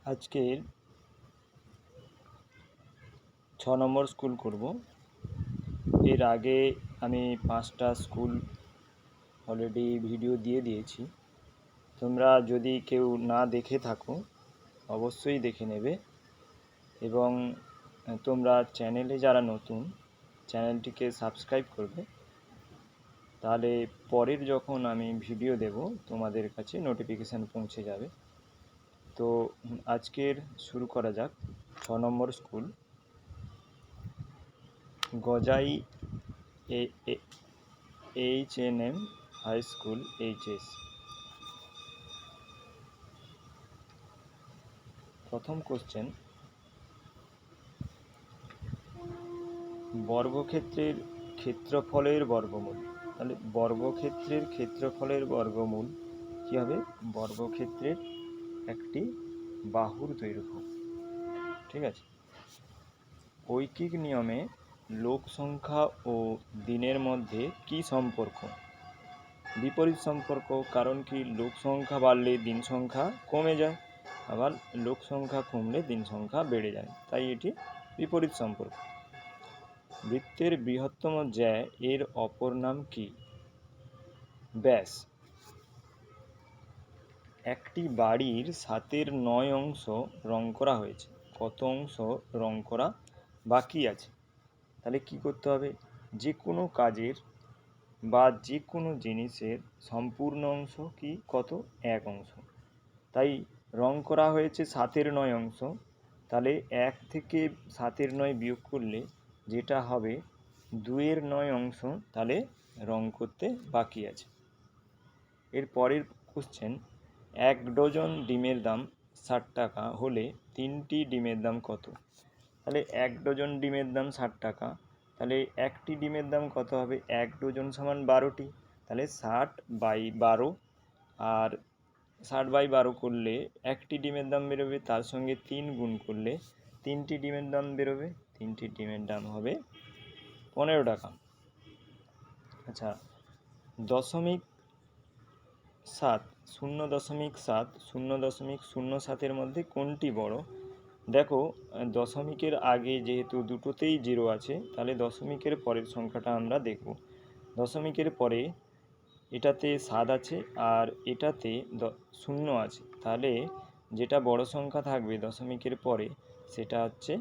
আজকের 6 নম্বর স্কুল করব। এর আগে আমি 5টা স্কুল অলরেডি ভিডিও দিয়ে দিয়েছি। তোমরা যদি কেউ না দেখে থাকো অবশ্যই দেখে নেবে, এবং তোমরা চ্যানেলে যারা নতুন চ্যানেলটিকে সাবস্ক্রাইব করবে, তাহলে পরের যখন আমি ভিডিও দেব তোমাদের কাছে নোটিফিকেশান পৌঁছে যাবে। তো আজকের শুরু করা যাক। 6 নম্বর স্কুল গজাই HNM হাই স্কুল HS। প্রথম কোশ্চেন, বর্গক্ষেত্রের ক্ষেত্রফলের বর্গমূল। তাহলে বর্গক্ষেত্রের ক্ষেত্রফলের বর্গমূল কী হবে? বর্গক্ষেত্রের একটি বাহুর দৈর্ঘ্য। ঠিক আছে। ঐকিক নিয়মে লোক সংখ্যা ও দিনের মধ্যে কি সম্পর্ক? বিপরীত সম্পর্ক। কারণ কি, লোক সংখ্যা বাড়লে দিন সংখ্যা কমে যায়, আবার লোক সংখ্যা কমলে দিন সংখ্যা বেড়ে যায়, তাই এটি বিপরীত সম্পর্ক। বৃত্তের বৃহত্তম জ্যা এর অপর নাম কি? ব্যাস। একটি বাড়ির 7/9 অংশ রং করা হয়েছে, কত অংশ রং করা বাকি আছে? তাহলে কি করতে হবে? যে কোনো কাজের বা যে কোনো জিনিসের সম্পূর্ণ অংশ কি কত? 1 অংশ। তাই রং করা হয়েছে 7/9 অংশ, তাহলে 1 থেকে 7/9 বিয়োগ করলে যেটা হবে 2/9 অংশ, তাহলে রং করতে বাকি আছে। এর পরের কোশ্চেন, 1 ডজন ডিমের দাম 60 টাকা হলে 3টি ডিমের দাম কত? তাহলে 1 ডজন ডিমের দাম 60 টাকা, তাহলে একটি ডিমের দাম কত হবে? 1 ডজন সমান 12টি, তাহলে 60/12, আর 60/12 করলে একটি ডিমের দাম বেরোবে, তার সঙ্গে 3 গুণ করলে 3টি ডিমের দাম বেরোবে, 3টি ডিমের দাম হবে 15 টাকা। আচ্ছা, 0.7 0.7 মধ্যে কোনটি বড়? দেখো, দশমিকের আগে যেহেতু দুটোতেই 0 আছে, তাহলে দশমিকের পরের সংখ্যাটা আমরা দেখব। দশমিকের পরে এটাতে 7 আছে আর এটাতে 0 আছে, তাহলে যেটা বড় সংখ্যা থাকবে দশমিকের পরে সেটা হচ্ছে,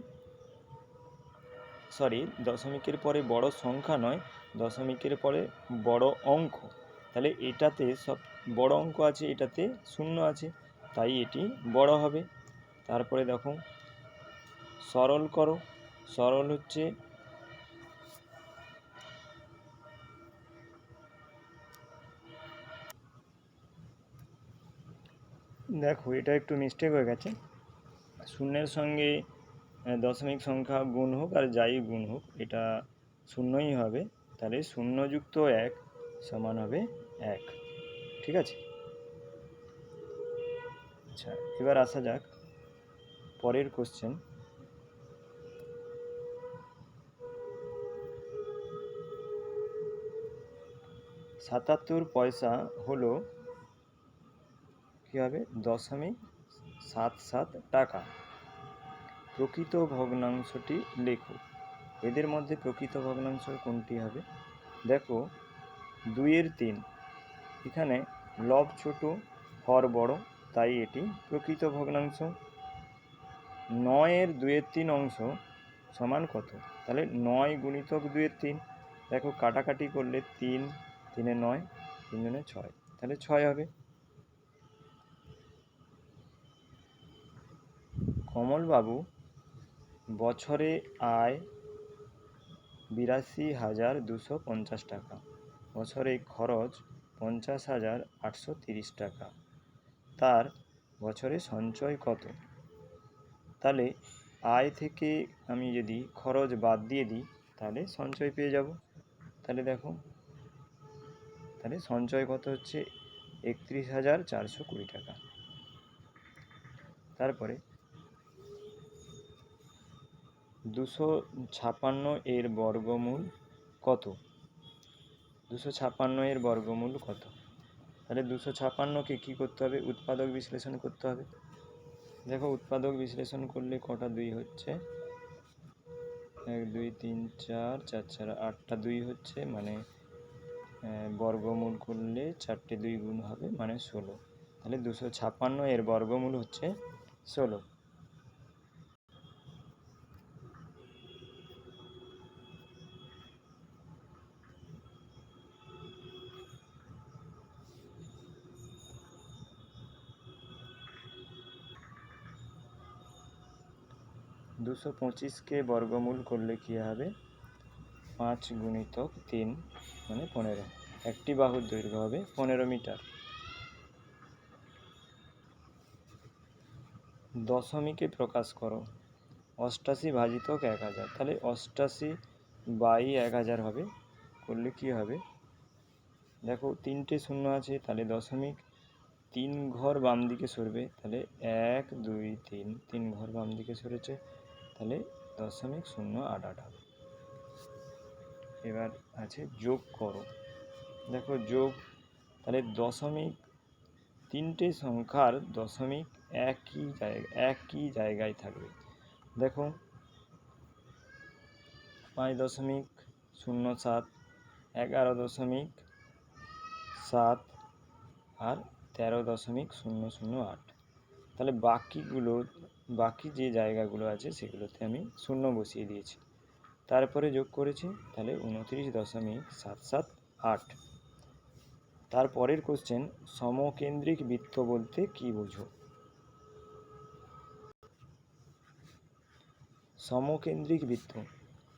দশমিকের পরে বড় সংখ্যা নয়, দশমিকের পরে বড় অঙ্ক। তাহলে এটাতে সব বড় অঙ্ক আছে, এটাতে 0 আছে, তাই এটি বড় হবে। তারপরে দেখো, সরল করো। সরল হচ্ছে দেখো, এটা একটু মিস্টেক হয়ে গেছে। শূন্যের সঙ্গে দশমিক সংখ্যা গুণ হোক আর যাই গুণ হোক, এটা শূন্যই হবে, তাহলে 0 যুক্ত 1 সমান হবে 1। ঠিক আছে। আচ্ছা, এবার আসা যাক পরের কোশ্চেন। 77 পয়সা হলো কী হবে? 0.77 টাকা। প্রকৃত ভগ্নাংশটি লেখো। এদের মধ্যে প্রকৃত ভগ্নাংশ কোনটি হবে? দেখো, 2/3, এখানে লব ছোট হর বড়, তাই এটি প্রকৃত ভগ্নাংশ। 9 2/3 অংশ সমান কত? তাহলে 9 গুণিতক 2/3। দেখো, কাটাকাটি করলে 3 3 9, 3 6, তাহলে 6 হবে। কমলবাবু বছরে আয় 82,250 টাকা, বছরে খরচ 50,830 টাকা, তার বছরে সঞ্চয় কত? তাহলে আয় থেকে আমি যদি খরচ বাদ দিয়ে দিই তাহলে সঞ্চয় পেয়ে যাব। তাহলে দেখো, তাহলে সঞ্চয় কত হচ্ছে? 31,420 টাকা। তারপরে 256 এর বর্গমূল কত? 256 এর বর্গমূল কত? তাহলে 256কে কী করতে হবে? উৎপাদক বিশ্লেষণ করতে হবে। দেখো উৎপাদক বিশ্লেষণ করলে কটা 2 হচ্ছে, 1 2 3 4 4 4 8টা 2 হচ্ছে, মানে বর্গমূল করলে 4টে 2 গুণ হবে, মানে 16। তাহলে 256 এর বর্গমূল হচ্ছে 16। দুশো পঁচিশকে বর্গমূল করলে কি হবে, 5 গুণিতক 3 মানে 15। একটি বাহুর দৈর্ঘ্য হবে 15 মিটার। দশমিকে প্রকাশ করো, 88 ভাজিতক 1000। তাহলে 88 বাই 1000 হবে, করলে কি হবে, দেখো 3টে শূন্য আছে, তাহলে দশমিক 3 ঘর বাম দিকে সরবে, তাহলে 1 2 3, 3 ঘর বাম দিকে সরেছে, তাহলে 0.088 হবে। এবার আছে যোগ করো, দেখো যোগ, তাহলে দশমিক 3টে সংখ্যার দশমিক একই জায়গায় থাকবে। দেখো 5.07, 11.7 আর 13.008। তাহলে বাকি যে জায়গাগুলো আছে সেগুলোতে আমি শূন্য বসিয়ে দিয়েছি, তারপরে যোগ করেছি, তাহলে 29.778। তারপরের কোশ্চেন, সমকেন্দ্রিক বৃত্ত বলতে কি বোঝো? সমকেন্দ্রিক বৃত্ত,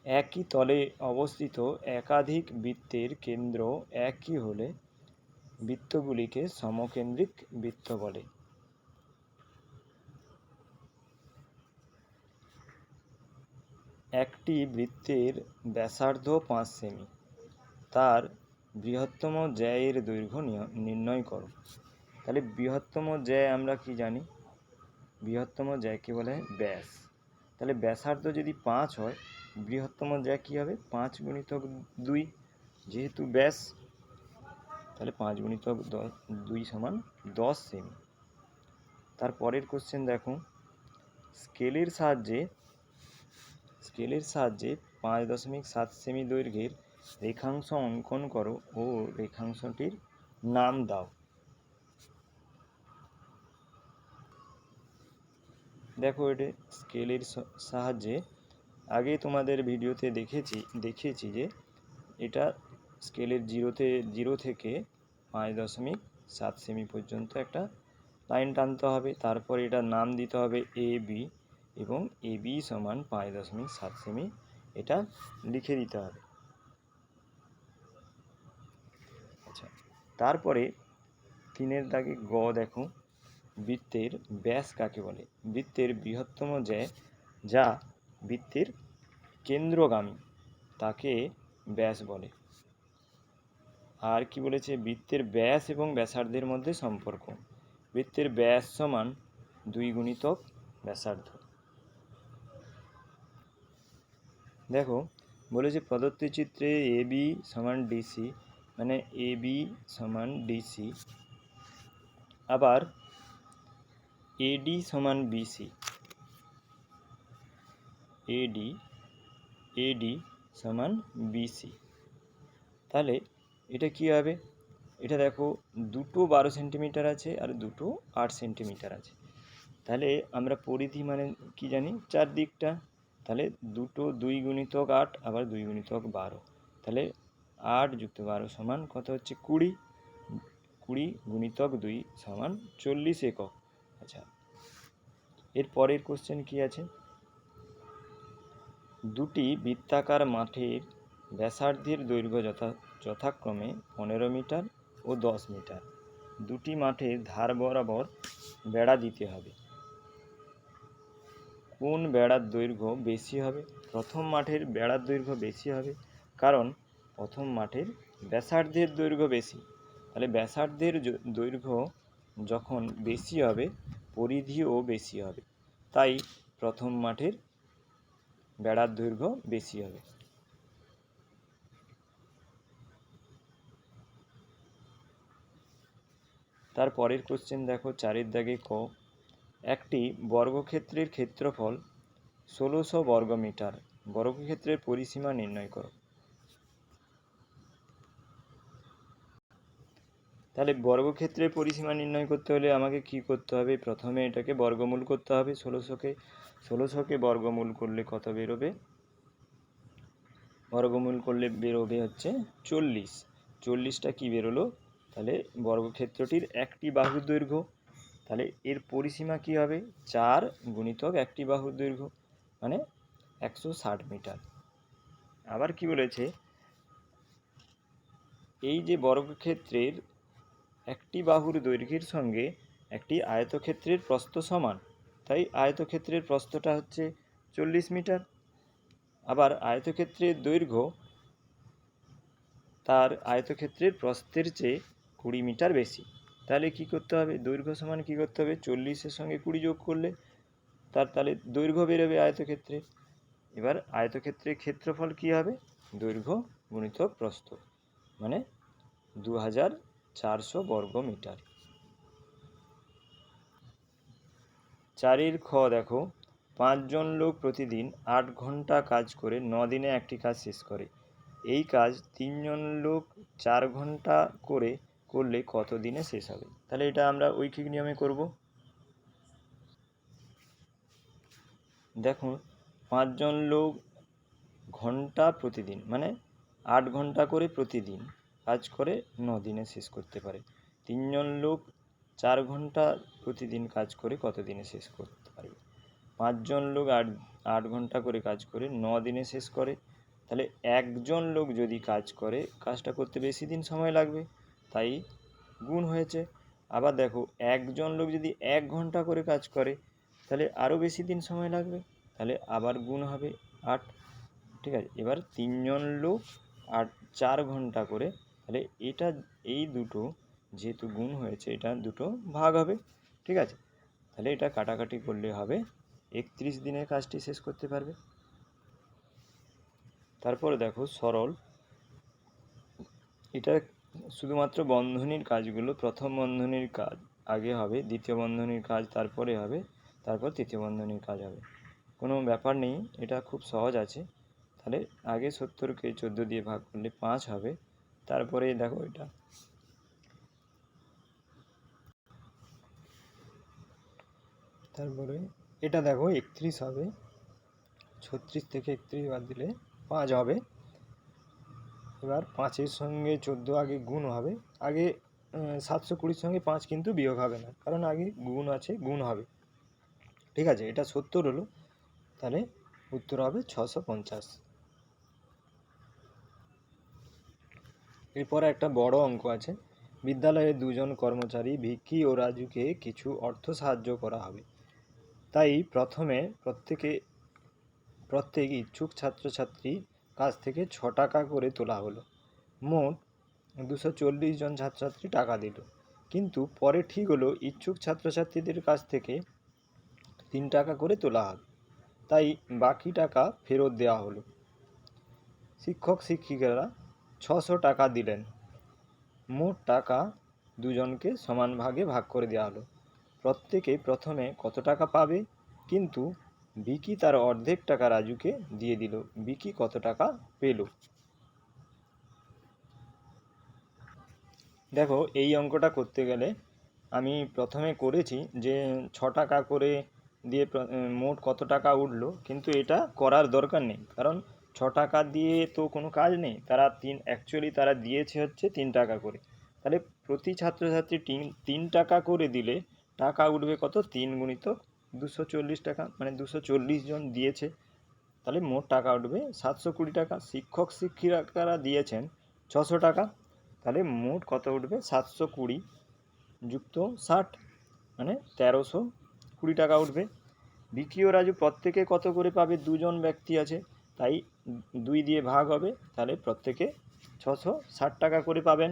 একই তলে অবস্থিত একাধিক বৃত্তের কেন্দ্র একই হলে বৃত্তগুলিকে সমকেন্দ্রিক বৃত্ত বলে। একটি বৃত্তের ব্যাসার্ধ 5 সেমি, তার বৃহত্তম জ্যায়ের দৈর্ঘ্য নির্ণয় করো। তাহলে বৃহত্তম জ্যা আমরা কি জানি, বৃহত্তম জ্যাকে বলে ব্যাস। তাহলে ব্যাসার্ধ যদি 5 হয়, বৃহত্তম জ্যা কী হবে, 5 গুণিতক 2, যেহেতু ব্যাস, তাহলে 5 গুণিতক 2 সমান 10 সেমি। তারপরের কোশ্চেন দেখো, স্কেলের সাহায্যে 5.7 সেমি দৈর্ঘ্যের রেখাংশ অঙ্কন করো ও রেখাংশটির নাম দাও। দেখো এটা স্কেলের সাহায্যে, আগে তোমাদের ভিডিওতে দেখিয়েছি যে এটা স্কেলের জিরো থেকে 5.7 সেমি পর্যন্ত একটা লাইন টানতে হবে, তারপর এটার নাম দিতে হবে এ বি, এবং এ বি সমান 5.7 সেমি এটা লিখে দিতে হবে। আচ্ছা, তারপরে 3 দাগে গ দেখো, বৃত্তের ব্যাস কাকে বলে? বৃত্তের বৃহত্তম যা বৃত্তের কেন্দ্রগামী তাকে ব্যাস বলে। আর কি বলেছে, বৃত্তের ব্যাস এবং ব্যাসার্ধের মধ্যে সম্পর্ক, বৃত্তের ব্যাস সমান 2 গুণিতক ব্যাসার্ধ। দেখো বলেছে প্রদত্ত চিত্রে এ বি সমান ডিসি, মানে এ বি সমান ডিসি, আবার এডি সমান বিসি, এডি সমান বিসি। তাহলে এটা কি হবে, এটা দেখো দুটো 12 সেন্টিমিটার আছে আর দুটো 8 সেন্টিমিটার আছে, তাহলে আমরা পরিধি মানে কি জানি, চারদিকটা, তাহলে দুটো 2 গুণিতক 8 আবার 2 গুণিতক 12, তাহলে 8 যুক্ত 12 সমান কত হচ্ছে 20, 20 গুণিতক 2 সমান 40 একক। আচ্ছা, এর পরের কোশ্চেন কি আছে, দুটি বৃত্তাকার মাঠের ব্যাসার্ধের দৈর্ঘ্য যথাক্রমে 15 মিটার ও 10 মিটার। দুটি মাঠের ধার বরাবর বেড়া দিতে হবে, কোন বেড়ার দৈর্ঘ্য বেশি হবে? প্রথম মাঠের বেড়ার দৈর্ঘ্য বেশি হবে, কারণ প্রথম মাঠের ব্যাসার্ধের দৈর্ঘ্য বেশি। তাহলে ব্যাসার্ধের দৈর্ঘ্য যখন বেশি হবে, পরিধিও বেশি হবে, তাই প্রথম মাঠের বেড়ার দৈর্ঘ্য বেশি হবে। তারপরের কোশ্চেন দেখো 4 দাগে ক, একটি বর্গক্ষেত্রের ক্ষেত্রফল 1600 বর্গমিটার। বর্গক্ষেত্রের পরিসীমা নির্ণয় করো। তাহলে বর্গক্ষেত্রের পরিসীমা নির্ণয় করতে হলে আমাকে কি করতে হবে? প্রথমে এটাকে বর্গমূল করতে হবে। 1600কে বর্গমূল করলে কত বেরোবে? বর্গমূল করলে বেরোবে হচ্ছে 40। 40টা কি বেরোলো? তাহলে বর্গক্ষেত্রটির একটি বাহুর দৈর্ঘ্য। তাহলে এর পরিসীমা কি হবে? 4 গুণিতক একটি বাহুর দৈর্ঘ্য, মানে 160 মিটার। আবার কি বলেছে? এই যে বর্গক্ষেত্রের একটি বাহুর দৈর্ঘ্যের সঙ্গে একটি আয়তক্ষেত্রের প্রস্থ সমান, তাই আয়তক্ষেত্রের প্রস্থটা হচ্ছে 40 মিটার। আবার আয়তক্ষেত্রের দৈর্ঘ্য তার আয়তক্ষেত্রের প্রস্থের চেয়ে 20 মিটার বেশি। তাহলে কি করতে হবে? দৈর্ঘ্য সমান কি করতে হবে? 40-এর সঙ্গে 20 যোগ করলে তাহলে দৈর্ঘ্য বেরোবে আয়তক্ষেত্রে। এবার আয়তক্ষেত্রের ক্ষেত্রফল কি হবে? দৈর্ঘ্য গুণিতক প্রস্থ, মানে 2400 বর্গ মিটার। 4-এর খ দেখো, 5 জন লোক প্রতিদিন 8 ঘন্টা কাজ করে 9 দিনে একটি কাজ শেষ করে। এই কাজ 3 জন লোক 4 ঘন্টা করে করলে কত দিনে শেষ হবে? তাহলে এটা আমরা ঐকিক নিয়মে করব। দেখো, 5 জন লোক ঘন্টা প্রতিদিন, মানে 8 ঘন্টা করে প্রতিদিন কাজ করে 9 দিনে শেষ করতে পারে। 3 জন লোক 4 ঘন্টা প্রতিদিন কাজ করে কত দিনে শেষ করতে পারবে? 5 জন লোক 8 ঘন্টা করে কাজ করে 9 দিনে শেষ করে। তাহলে একজন লোক যদি কাজ করে, কাজটা করতে বেশি দিন সময় লাগবে, তাই গুণ হয়েছে। আবার দেখো, একজন লোক যদি 1 ঘন্টা করে কাজ করে, তাহলে আরও বেশি দিন সময় লাগবে, তাহলে আবার গুণ হবে 8। ঠিক আছে, এবার 3 জন লোক 4 ঘন্টা করে, তাহলে এটা এই দুটো যেহেতু গুণ হয়েছে, এটা দুটো ভাগ হবে। ঠিক আছে, তাহলে এটা কাটাকাটি করলে হবে 31 দিনের কাজটি শেষ করতে পারবে। তারপরে দেখো সরল, এটা শুধুমাত্র বন্ধনীর কাজগুলো, প্রথম বন্ধনীর কাজ আগে হবে, দ্বিতীয় বন্ধনীর কাজ তারপরে হবে, তারপর তৃতীয় বন্ধনীর কাজ হবে। কোনো ব্যাপার নেই, এটা খুব সহজ আছে। তাহলে আগে 70কে 14 দিয়ে ভাগ করলে 5 হবে। তারপরে দেখো এটা তারপরে এটা দেখো 31 হবে। 36 থেকে 31 বাদ দিলে 5 হবে। এবার 5-এর সঙ্গে 14 আগে গুণ হবে। আগে 720-র সঙ্গে 5 কিন্তু বিয়োগ হবে না, কারণ আগে গুণ আছে, গুণ হবে। ঠিক আছে, এটা 70 হলো, তাহলে উত্তর হবে 650। এরপরে একটা বড় অঙ্ক আছে। বিদ্যালয়ে 2 জন কর্মচারী ভিকি ও রাজুকে কিছু অর্থ সাহায্য করা হবে, তাই প্রথমে প্রত্যেক ইচ্ছুক ছাত্রছাত্রী কাছ থেকে 6 টাকা করে তোলা হলো। মোট 240 জন ছাত্রছাত্রী টাকা দিল, কিন্তু পরে ঠিক হলো ইচ্ছুক ছাত্রছাত্রীদের কাছ থেকে 3 টাকা করে তোলা হবে, তাই বাকি টাকা ফেরত দেওয়া হলো। শিক্ষক শিক্ষিকারা 600 টাকা দিলেন। মোট টাকা দুজনকে সমান ভাগে ভাগ করে দেওয়া হলো। প্রত্যেকে প্রথমে কত টাকা পাবে? কিন্তু বিকি তার অর্ধেক টাকা রাজুকে দিয়ে দিল। বিকি কত টাকা পেল? দেখো, এই অঙ্কটা করতে গেলে আমি প্রথমে করেছি যে 6 টাকা করে দিয়ে মোট কত টাকা উঠলো, কিন্তু এটা করার দরকার নেই, কারণ 6 টাকা দিয়ে তো কোনো কাজ নেই। তারা অ্যাকচুয়ালি তারা দিয়েছে হচ্ছে 3 টাকা করে। তাহলে প্রতি ছাত্রছাত্রী 3 টাকা করে দিলে টাকা উঠবে কত? 3 গুণিত 240 টাকা, মানে 240 জন দিয়েছে, তাহলে মোট টাকা উঠবে 720 টাকা। শিক্ষক শিক্ষিকারা দিয়েছেন 600 টাকা, তাহলে মোট কত উঠবে? 720 যুক্ত 60, মানে 1320 টাকা উঠবে। বিকি ও রাজু প্রত্যেকে কত করে পাবে? 2 জন ব্যক্তি আছে, তাই 2 দিয়ে ভাগ হবে, তাহলে প্রত্যেকে 660 টাকা করে পাবেন।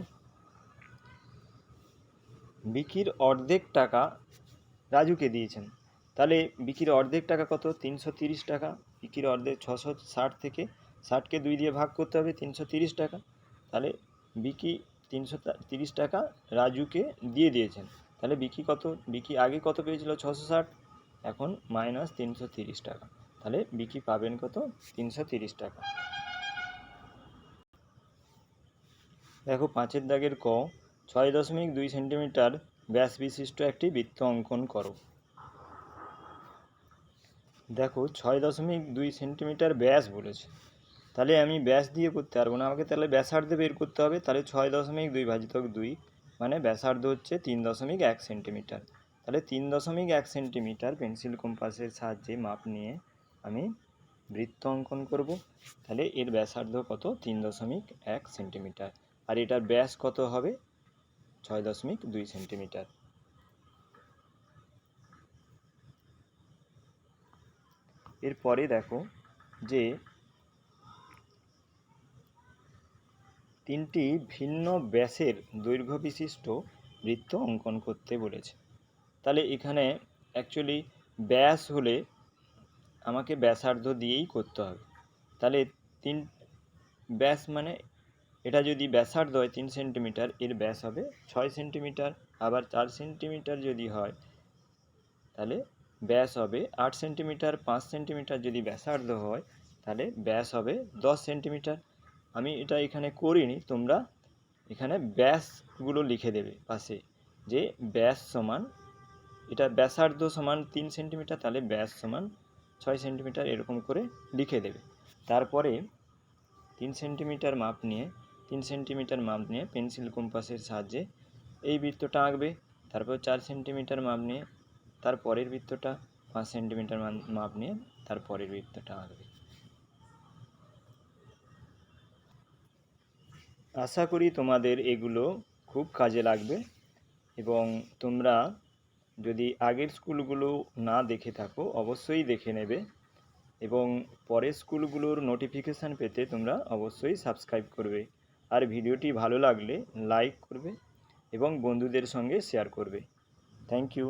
বিকির অর্ধেক টাকা রাজুকে দিয়েছেন, তাহলে বিকির অর্ধেক টাকা কত? 330 টাকা। বিকির অর্ধেক 660 থেকে 60কে 2 দিয়ে ভাগ করতে হবে, 330 টাকা। তাহলে বিকি 330 টাকা রাজুকে দিয়ে দিয়েছেন। তাহলে বিকি আগে কত পেয়েছিল? 660। এখন -330 টাকা। তাহলে বিকি পাবেন কত? 330 টাকা। দেখো 5-এর দাগের ক, 6.2 সেন্টিমিটার ব্যাস বিশিষ্ট একটি বৃত্ত অঙ্কন করো। দেখো 6.2 সেন্টিমিটার ব্যাস বলেছে, তাহলে আমি ব্যাস দিয়ে করতে পারবো না, আমাকে তাহলে ব্যাসার্ধ বের করতে হবে। তাহলে 6.2 ভাজিতক 2 মানে ব্যাসার্ধ হচ্ছে 3.1 সেন্টিমিটার। তাহলে 3.1 সেন্টিমিটার পেন্সিল কম্পাসের সাহায্যে মাপ নিয়ে আমি বৃত্ত অঙ্কন করব। তাহলে এর ব্যাসার্ধ কত? 3.1 সেন্টিমিটার। আর এটার ব্যাস কত হবে? 6.2 সেন্টিমিটার। এরপরে দেখো যে তিনটি ভিন্ন ব্যাসের দৈর্ঘ্য বিশিষ্ট বৃত্ত অঙ্কন করতে বলেছে। তাহলে এখানে অ্যাকচুয়ালি ব্যাস হলে আমাকে ব্যাসার্ধ দিয়েই করতে হবে। তাহলে ব্যাস মানে এটা যদি ব্যাসার্ধ হয় 3 সেন্টিমিটার, এর ব্যাস হবে 6 সেন্টিমিটার। আবার 4 সেন্টিমিটার যদি হয় তাহলে ব্যাস হবে 8 সেন্টিমিটার। 5 সেন্টিমিটার যদি ব্যাসার্ধ হয় তাহলে ব্যাস হবে 10 সেন্টিমিটার। আমি এটা এখানে করিনি, তোমরা এখানে ব্যাসগুলো লিখে দেবে পাশে, যে ব্যাস সমান, এটা ব্যাসার্ধ সমান 3 সেন্টিমিটার, তাহলে ব্যাস সমান 6 সেন্টিমিটার, এরকম করে লিখে দেবে। তারপরে 3 সেন্টিমিটার মাপ নিয়ে পেন্সিল কম্পাসের সাহায্যে এই বৃত্তটা আঁকবে। তারপর 4 সেন্টিমিটার মাপ নিয়ে তারপরের বৃত্তটা, 5 সেন্টিমিটার মাপ নিয়ে তারপরের বৃত্তটা আঁকবে। আশা করি তোমাদের এগুলো খুব কাজে লাগবে, এবং তোমরা যদি আগের স্কুলগুলো না দেখে থাকো অবশ্যই দেখে নেবে, এবং পরের স্কুলগুলোর নোটিফিকেশান পেতে তোমরা অবশ্যই সাবস্ক্রাইব করবে। আর ভিডিওটি ভালো লাগলে লাইক করবে এবং বন্ধুদের সঙ্গে শেয়ার করবে। Thank you.